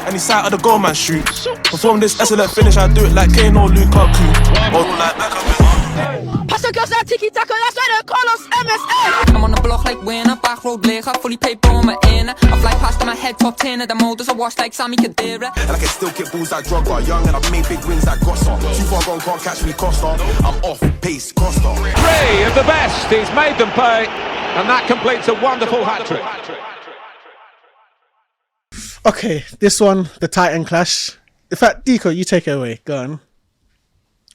and he side of the goal man shoot. Perform this excellent finish, I do it like Kane or Lukaku. Or like Beckham. Pass the girls that tiki-taka, that's why they call us MSA. I'm on the block like winner, back road leger, fully paid on my inner. I fly past my head, top 10 of the motors, I wash like Sammy Khedira. And I can still kick balls like Drogba, young and I've made big wins like Gossa. Too far gone, can't catch me, Costa. I'm off, pace, Costa. 3 of the best, he's made them pay, and that completes a wonderful hat-trick. Okay, this one, the Titan clash. In fact, Deeko, you take it away. Go on.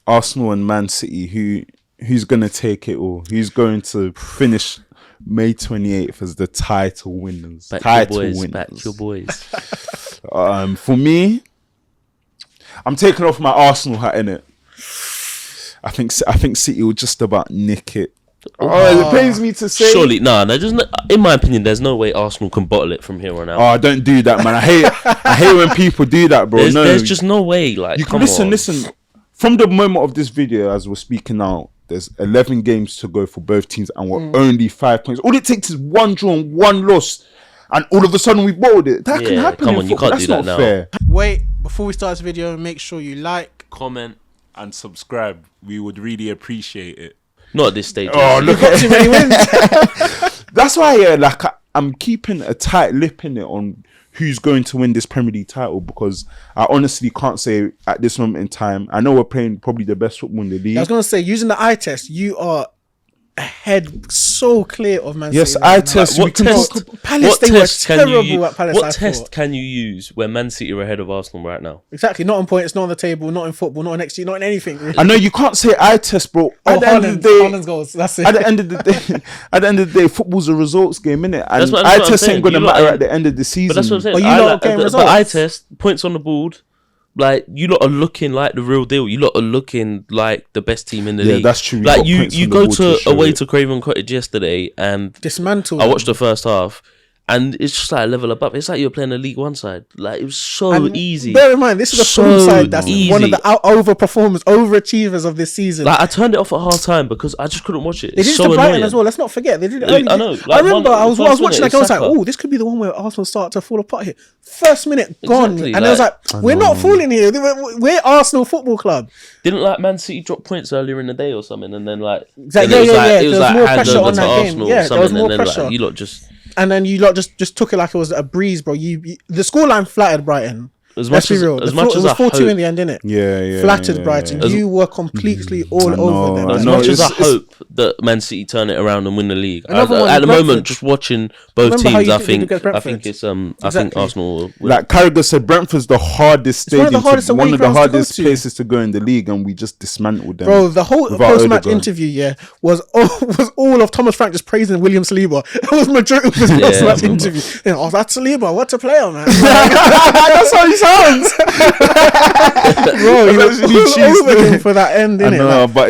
Arsenal and Man City, who's going to take it all? Who's going to finish May 28th as the title winners? Back your boys. For me, I'm taking off my Arsenal hat, innit? I think City will just about nick it. It pains me to say. Surely, in my opinion, there's no way Arsenal can bottle it from here on out. Oh, don't do that, man. I hate when people do that, bro. There's just no way. Like, you can listen. From the moment of this video, as we're speaking now, there's 11 games to go for both teams, and we're only 5 points. All it takes is one draw and one loss, and all of a sudden we bottled it. That can happen. Come on, you can't That's do that not now. fair. Wait, before we start this video, make sure you like, comment, and subscribe. We would really appreciate it. Not at this stage. Oh, look got too many wins. That's why, I'm keeping a tight lip in it on who's going to win this Premier League title, because I honestly can't say at this moment in time. I know we're playing probably the best football in the league. I was going to say, using the eye test, you are ahead so clear of Man City. Yes, eye test. What test? Palace, they were terrible at Palace. What test can you use where Man City are ahead of Arsenal right now? Exactly, not on points, not on the table, not in football, not in XG, not in anything. Really. I know you can't say eye test, bro. At the end of the day, Holland's goals. That's it. At the end of the day, football's a results game, innit? And eye test ain't gonna matter at the end of the season. But that's what I'm saying. But you lot getting results. But eye test, points on the board. Like, you lot are looking like the real deal. You lot are looking like the best team in the league. Yeah, that's true. Like, you go away to Craven Cottage yesterday and dismantle. I watched the first half and it's just like a level above. It's like you're playing a League One side. Like, it was so easy. Bear in mind, this is a Fulham side that's one of the overperformers, overachievers of this season. Like, I turned it off at half time because I just couldn't watch it. They did it to Brighton as well. Let's not forget. They did it early. I know. I remember I was watching that game. I was like, oh, this could be the one where Arsenal start to fall apart here. First minute gone. Exactly, and I was like, we're not falling here. We're Arsenal Football Club. Didn't like Man City drop points earlier in the day or something, and then like exactly, it was like more hand pressure over on to that game. Arsenal Yeah, or there was something, more and then pressure. like you lot just. And then you lot just took it like it was a breeze, bro. The scoreline flattered Brighton. As much as it was 4-2 in the end, didn't it? Yeah. Flattered Brighton. You were completely all over them. As much as I hope that Man City turn it around and win the league, at the moment, just watching both teams, I think it's I think Arsenal will win. Like Carragher said, Brentford's the hardest stadium, one of the hardest places to go in the league, and we just dismantled them. Bro, the whole post-match interview, was all of Thomas Frank just praising William Saliba. It was majority of his post-match interview. Oh, that's Saliba. What a player, man! That's how he sounds. Bro, you over him for that end, innit? I know, but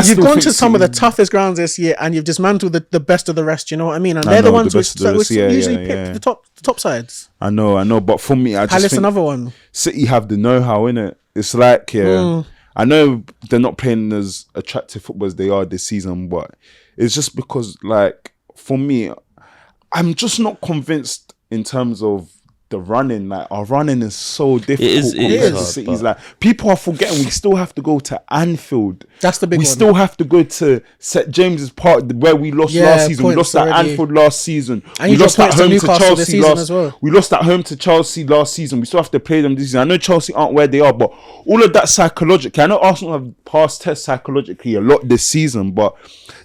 you've gone to some of the toughest grounds this year, and you've dismantled the best of the rest. You know what I mean? And they're the ones who usually pick the top sides. I know, but for me, I just think another one. City have the know-how, innit? It's like, I know they're not playing as attractive football as they are this season, but it's just because, like, for me, I'm just not convinced in terms of the running. Like, our running is so difficult. It is. Cities, like, people are forgetting we still have to go to Anfield. That's the big one. We still have to go to St James's Park, where we lost last season. We lost at Anfield last season. And we lost at home to Chelsea as well. We lost at home to Chelsea last season. We still have to play them this season. I know Chelsea aren't where they are, but all of that psychologically, I know Arsenal have passed tests psychologically a lot this season, but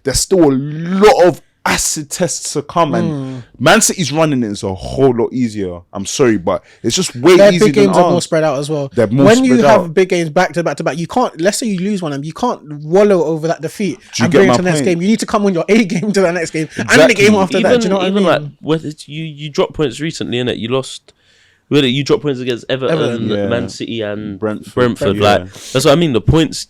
there's still a lot of acid tests to come, and Man City's running it is a whole lot easier. I'm sorry, but it's just way easier. Big games are more spread out as well. When you have big games back to back, you can't. Let's say you lose one of them, you can't wallow over that defeat and bring it to the next game. You need to come on your A game to the next game and the game after that. Do you know what I mean? Like, whether you dropped points recently, innit? You lost. Really, you dropped points against Everton, Man City, and Brentford. Yeah. Like, that's what I mean. The points.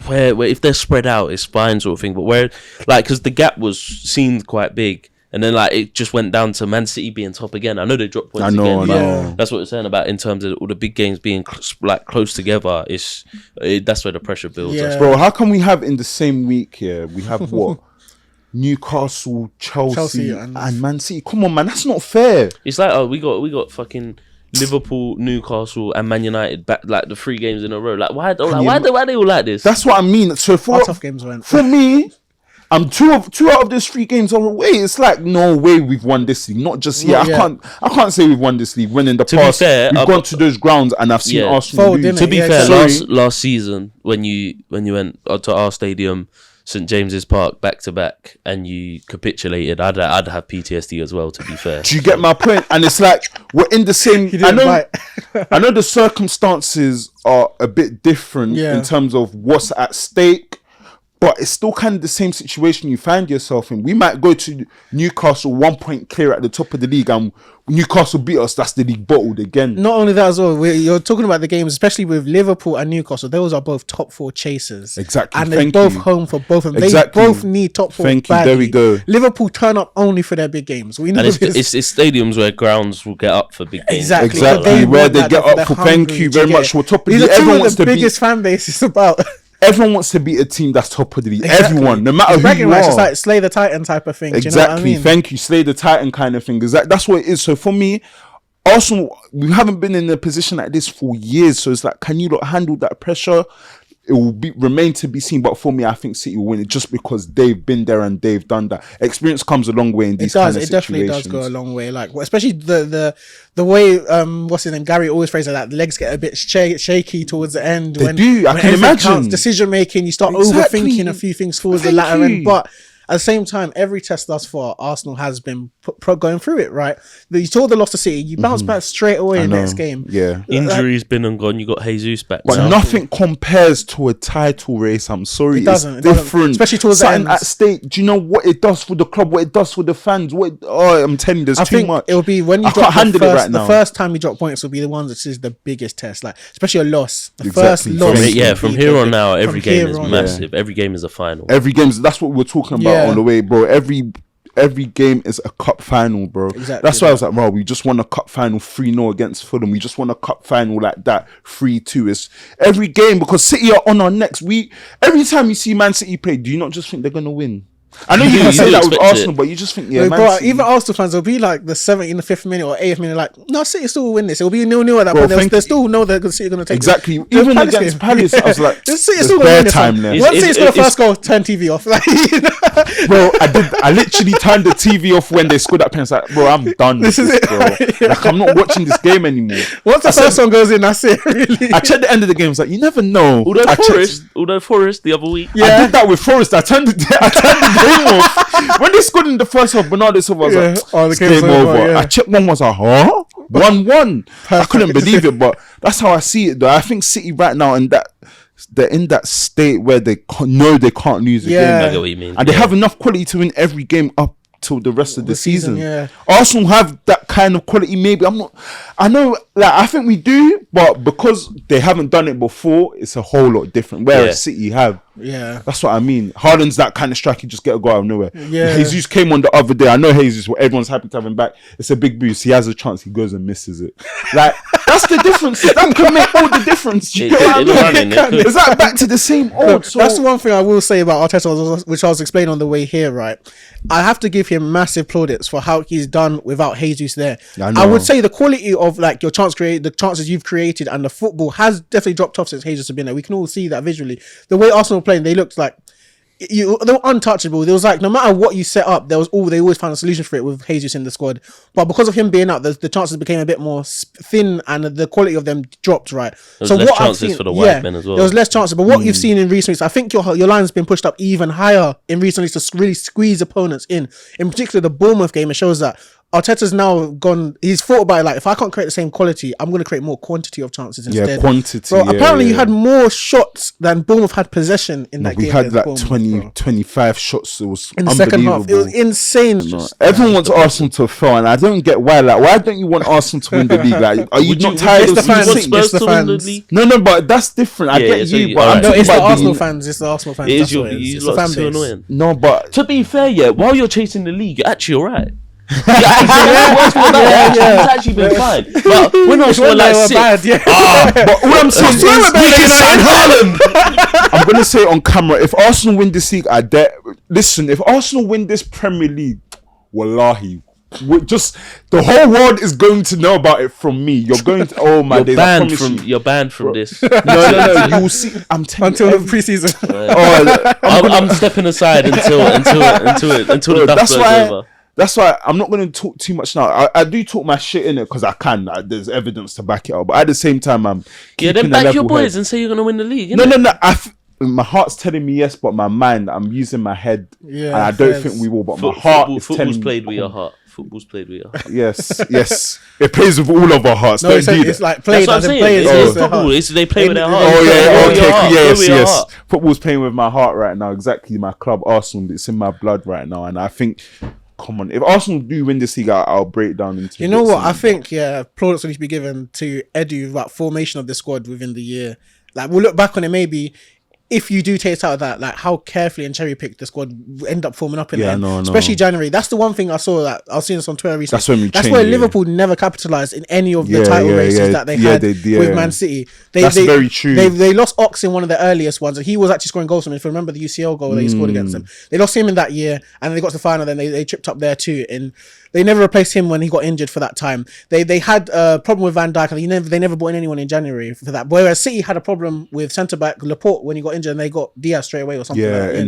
Where if they're spread out, it's fine, sort of thing. But where, like, because the gap seemed quite big, and then like it just went down to Man City being top again. I know they dropped points again. But that's what we're saying about in terms of all the big games being like close together. That's where the pressure builds. Yeah. Bro, how come we have in the same week here? We have what? Newcastle, Chelsea, and Man City. Come on, man, that's not fair. It's like we got fucking Liverpool, Newcastle, and Man United back like the 3 games in a row. Like why they all like this? That's what I mean. So for tough games went. For me, I'm two out of those 3 games are away. It's like no way we've won this league. Not just here. I can't say we've won this league. When in the past we've gone to those grounds and I've seen Arsenal lose. To be fair, last season when you went to our stadium, St James's Park, back to back, and you capitulated, I'd have PTSD as well. To be fair, do you get my point? And it's like we're in the same. I know the circumstances are a bit different in terms of what's at stake. But it's still kind of the same situation you find yourself in. We might go to Newcastle 1 point clear at the top of the league and Newcastle beat us. That's the league bottled again. Not only that as well, you're talking about the games, especially with Liverpool and Newcastle. Those are both top 4 chasers. Exactly. And they're both home for both of them. Exactly. They both need top 4 Thank badly. You. There we go. Liverpool turn up only for their big games. We know it's stadiums where grounds will get up for big games. Exactly. Where they get up for thank you very much. We're top of the league. Everyone wants the biggest fan base is about. Everyone wants to beat a team that's top of the league. Exactly. Everyone, no matter who you are. It's like Slay the Titan type of thing. Exactly. Do you know what I mean? Thank you. Slay the Titan kind of thing. That's what it is. So for me, Arsenal, we haven't been in a position like this for years. So it's like, can you not handle that pressure? It will remain to be seen. But for me, I think City will win it just because they've been there and they've done that. Experience comes a long way in these kind of situations. It definitely does go a long way. Like, especially the way what's his name, Gary always phrases that the legs get a bit shaky towards the end. I can imagine. Decision making, you start overthinking a few things towards the latter end. But at the same time, every test thus far, Arsenal has been going through it, right? You saw the loss to City, you bounce back straight away in the next game. Yeah. Injuries been and gone, you got Jesus back. But nothing compares to a title race, I'm sorry. It's different. Especially towards something the end. At stake. Do you know what it does for the club, what it does for the fans? I'm telling you, there's too much. It'll be when you drop the first time you drop points will be the ones that is the biggest test. Like, especially a loss. The first loss. From here on now, every game is massive. Every game is a final. That's what we're talking about on the way, bro. Every game is a cup final, bro. Exactly. That's why I was like, bro, we just won a cup final 3-0 against Fulham. We just won a cup final like that 3-2. It's every game because City are on our necks. Every time you see Man City play, do you not just think they're gonna win? I know you can say that with Arsenal, but you just think, even Arsenal fans will be like the 75th minute or 8th minute, like, no, City still will win this. It'll be 0-0 at that point. They still know they're City going to take exactly. It. Even against Palace, I was like, City still going to win this time there. Once City scored the first goal, turn TV off. Like, bro, I literally turned the TV off when they scored that penalty. Like, bro, I'm done. This is it, bro. Like, I'm not watching this game anymore. Once the first one goes in, that's it. Really. I checked the end of the game. I was like, you never know. Although Forest the other week, I did that with Forest. I turned the game off. When they scored in the first half, Bernardo Silva was like, the game over. I checked one, was like, 1-1. I couldn't believe it, but that's how I see it, though. I think City right now, they're in that state where they know they can't lose a game. I get what you mean. And they have enough quality to win every game up till the rest of the season. Arsenal have that kind of quality. Maybe I think we do, but because they haven't done it before, it's a whole lot different. Whereas City have. Yeah, that's what I mean. Haaland's that kind of striker, just get a goal out of nowhere. Yeah, Jesus came on the other day. I know Jesus, everyone's happy to have him back. It's a big boost. He has a chance. He goes and misses it. Like, that's the difference. That can make all the difference. Is that back to the same old? So that's one thing I will say about Arteta, which I was explaining on the way here. Right, I have to give him massive plaudits for how he's done without Jesus there. I would say the quality of like your the chances you've created, and the football has definitely dropped off since Jesus has been there. We can all see that visually. The way Arsenal playing, they looked like they were untouchable. There was like, no matter what you set up, they always found a solution for it with Jesus in the squad. But because of him being out, the chances became a bit more thin, and the quality of them dropped. Right. There was less chances for the white men as well. There was less chances. But what you've seen in recent weeks, I think your line's been pushed up even higher in recent weeks to really squeeze opponents in. In particular, the Bournemouth game, it shows that Arteta's now gone. He's thought about it like, if I can't create the same quality, I'm going to create more quantity of chances instead. Yeah, quantity. Bro, apparently you had more shots than Bournemouth had possession in that game. We had like 25 shots. It was in the second half. It was insane. Everyone wants Arsenal to fail, and I don't get why. Like, why don't you want Arsenal to win the league? Like, are you not tired of the fans? No, but that's different. I get you, but it's the Arsenal fans. It's the Arsenal fans. It is your fan base. Annoying. No, but to be fair, while you're chasing the league, you're actually alright. It's actually been fine. But when Arsenal like bad, but all I'm saying is we can sign Haaland. I'm gonna say on camera, if Arsenal win this league, listen, if Arsenal win this Premier League, wallahi, just the whole world is going to know about it from me. You're going to. Oh my days! You're banned from this. No. You will see. I'm telling until you, the preseason. I'm stepping aside until the dust blows over. That's why I'm not going to talk too much now. I do talk my shit in it because I can. There's evidence to back it up. But at the same time, I'm then back your boys and say you're going to win the league. No. My heart's telling me yes, but my mind, I'm using my head. Yeah, and I don't think we will. But my heart is telling me. Football's played with your heart. Football's played with your heart. Yes. It plays with all of our hearts. No, it's like played. That's what I'm saying. It's football. They play with their heart. Yes. Football's playing with my heart right now. Exactly. My club, Arsenal. It's in my blood right now, and I think. Come on, if Arsenal do win this league, I'll break down into. You know what? I think plaudits need to be given to Edu about formation of the squad within the year. Like we'll look back on it maybe. If you do taste out of that, like how carefully and cherry picked the squad end up forming up in there, especially January. That's the one thing I saw that I was seeing this on Twitter recently. That's where Liverpool never capitalised in any of the title races that they had with Man City. That's very true. They lost Ox in one of the earliest ones, and he was actually scoring goals for them. If you remember the UCL goal that he scored against them, they lost him in that year, and they got to the final. Then they tripped up there too, and they never replaced him when he got injured for that time. They had a problem with Van Dijk, and they never brought in anyone in January for that. Whereas City had a problem with centre back Laporte when he got injured, and they got Diaz straight away or something. They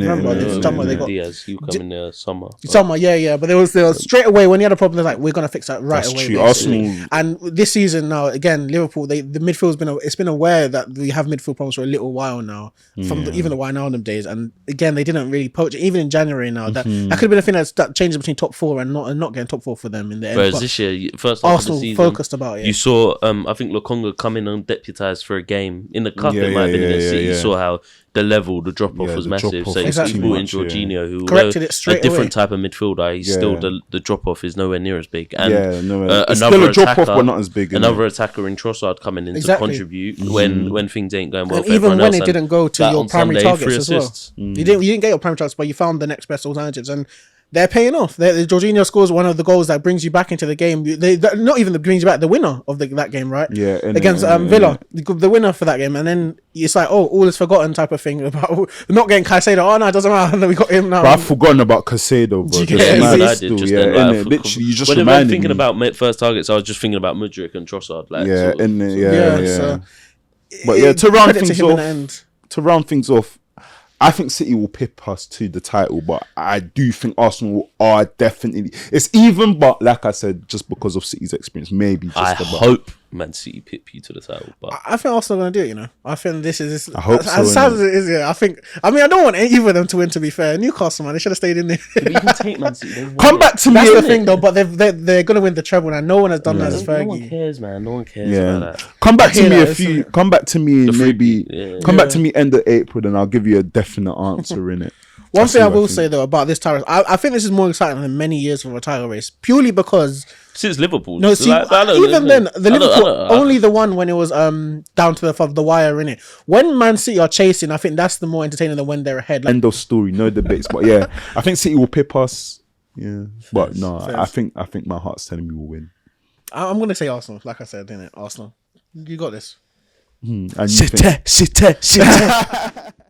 got Diaz. You come in there summer. But there was straight away when he had a problem. They're like, we're gonna fix that right away. True. Arsenal, and this season now again, Liverpool. The midfield's been aware that we have midfield problems for a little while now, from even the Wijnaldum days. And again, they didn't really poach it. Even in January now, that could have been a thing that changes between top four and not getting top four for them in the end. Whereas this year, first Arsenal of the season, focused about it. You saw, I think Lokonga come in and deputised for a game in the cup. It might have been against City. You saw how the drop off was massive. So he brought in Jorginho, who corrected it straight a different away. type of midfielder. He's still the drop off is nowhere near as big. And it's still a drop off, but not as big. Another attacker in Trossard coming in to contribute when things ain't going well. And for even when else. it didn't go to your primary targets as well, you didn't get your primary targets, but you found the next best alternatives and. They're paying off. Jorginho scores one of the goals that brings you back into the game. Not even brings you back, the winner of that game, right? Yeah, against Villa, the winner for that game, and then it's like, all is forgotten type of thing about not getting Caicedo. Oh no, it doesn't matter. And then we got him now. But I've forgotten about Caicedo, bro. Literally, you just when I'm thinking about first targets, I was just thinking about Mudryk and Trossard. To round things off. I think City will pip us to the title, but I do think Arsenal are definitely. It's even, but like I said, just because of City's experience, maybe. Hope Man City pip you to the title, but I think Arsenal are going to do it. You know, I think this is. I hope so. As sad as it is, I think. I mean, I don't want either of them to win. To be fair, Newcastle, man, they should have stayed in there. You can take Man City. Come back to me. That's the thing, though. But they're going to win the treble, and no one has done that as Fergie. No one cares, man. No one cares about that. Come back to me Come back to me Come back to me end of April, and I'll give you a definite answer in it. One thing I will say though about this title, I think this is more exciting than many years of a title race, purely because since Liverpool. No, see, even then, the Liverpool only the one when it was down to the wire in it. When Man City are chasing, I think that's the more entertaining than when they're ahead. End of story, no debates. But yeah, I think City will pip us. Yeah, but no, I think my heart's telling me we'll win. I'm gonna say Arsenal, like I said, innit? Arsenal, you got this. And you think...